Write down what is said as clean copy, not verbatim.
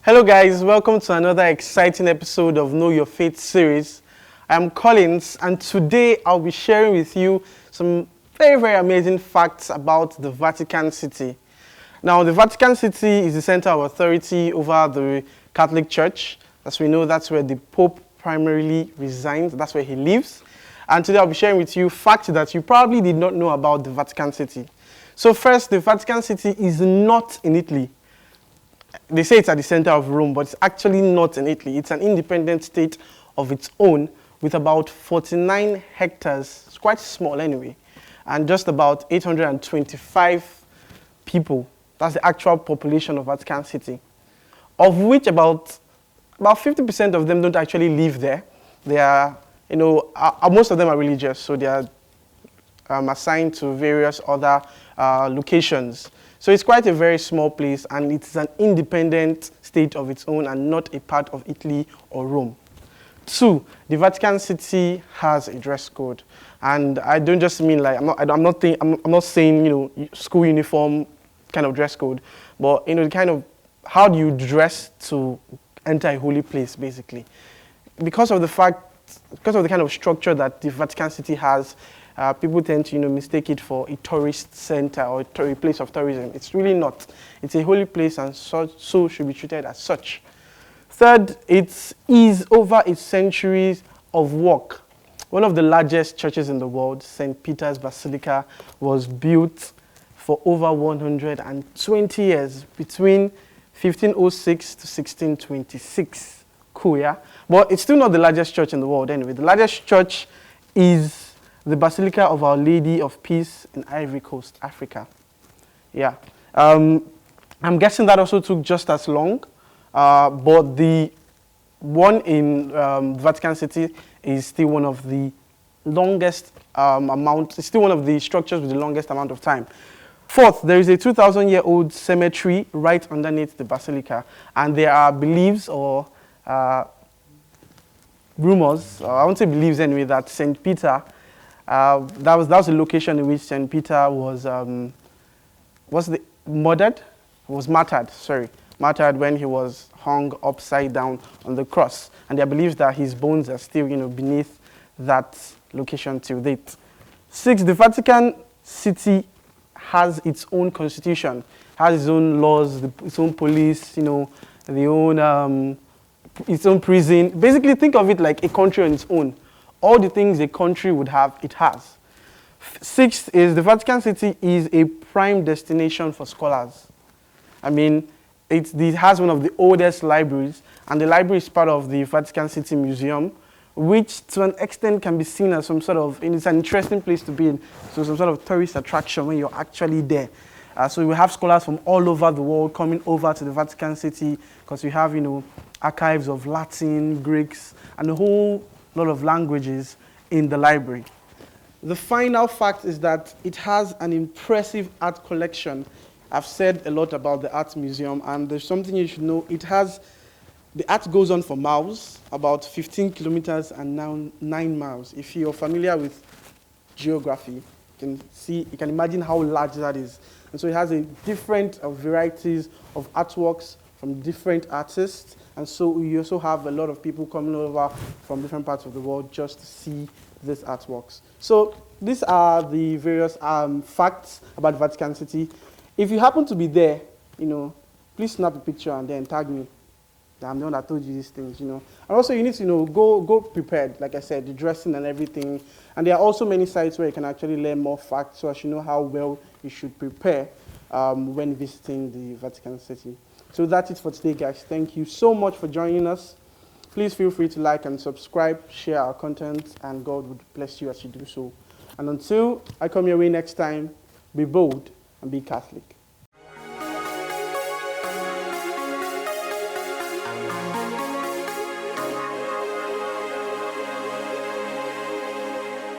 Hello guys, welcome to another exciting episode of Know Your Faith series. I'm Collins and today I'll be sharing with you some very amazing facts about the Vatican City. Now the Vatican City is the center of authority over the Catholic Church. As we know, that's where the Pope primarily resides, that's where he lives. And today I'll be sharing with you facts that you probably did not know about the Vatican City. So first, the Vatican City is not in Italy. They say it's at the center of Rome, but it's actually not in Italy. It's an independent state of its own with about 49 hectares. It's quite small anyway. And just about 825 people. That's the actual population of Vatican City. Of which about 50% of them don't actually live there. They are, most of them are religious, so they are assigned to various other locations. So it's quite a very small place, and it's an independent state of its own and not a part of Italy or Rome. 2, the Vatican City has a dress code, and I don't just mean like I'm not saying school uniform kind of dress code, but the kind of how do you dress to enter a holy place basically, because of the kind of structure that the Vatican City has. People tend to mistake it for a tourist center or a place of tourism. It's really not. It's a holy place and so should be treated as such. Third, it is over a century of work. One of the largest churches in the world, St. Peter's Basilica, was built for over 120 years, between 1506 to 1626. Cool, yeah? But it's still not the largest church in the world anyway. The largest church is the Basilica of Our Lady of Peace in Ivory Coast, Africa. Yeah. I'm guessing that also took just as long, but the one in Vatican City is still one of the longest it's still one of the structures with the longest amount of time. Fourth, there is a 2,000-year-old cemetery right underneath the Basilica, and there are beliefs or rumors, I won't say beliefs anyway, that St. Peter, that was the location in which St. Peter was martyred when he was hung upside down on the cross. And there are beliefs that his bones are still, beneath that location till date. 6, the Vatican City has its own constitution, has its own laws, its own police, its own prison. Basically, think of it like a country on its own. All the things a country would have, it has. 6th is the Vatican City is a prime destination for scholars. I mean, it has one of the oldest libraries, and the library is part of the Vatican City Museum, which to an extent can be seen as some sort of, it's an interesting place to be in, so some sort of tourist attraction when you're actually there. So we have scholars from all over the world coming over to the Vatican City because we have, archives of Latin, Greeks, and a whole lot of languages in the library. The final fact is that it has an impressive art collection. I've said a lot about the art museum, and there's something you should know. The art goes on for miles, about 15 kilometers and now 9 miles. If you're familiar with geography, you can imagine how large that is. And so it has a different varieties of artworks from different artists. And so you also have a lot of people coming over from different parts of the world just to see these artworks. So these are the various facts about Vatican City. If you happen to be there, please snap a picture and then tag me. I'm the one that told you these things, And also you need to, go prepared, like I said, the dressing and everything. And there are also many sites where you can actually learn more facts so as you know how well you should prepare when visiting the Vatican City. So that's it for today, guys. Thank you so much for joining us. Please feel free to like and subscribe, share our content, and God would bless you as you do so. And until I come your way next time, be bold and be Catholic.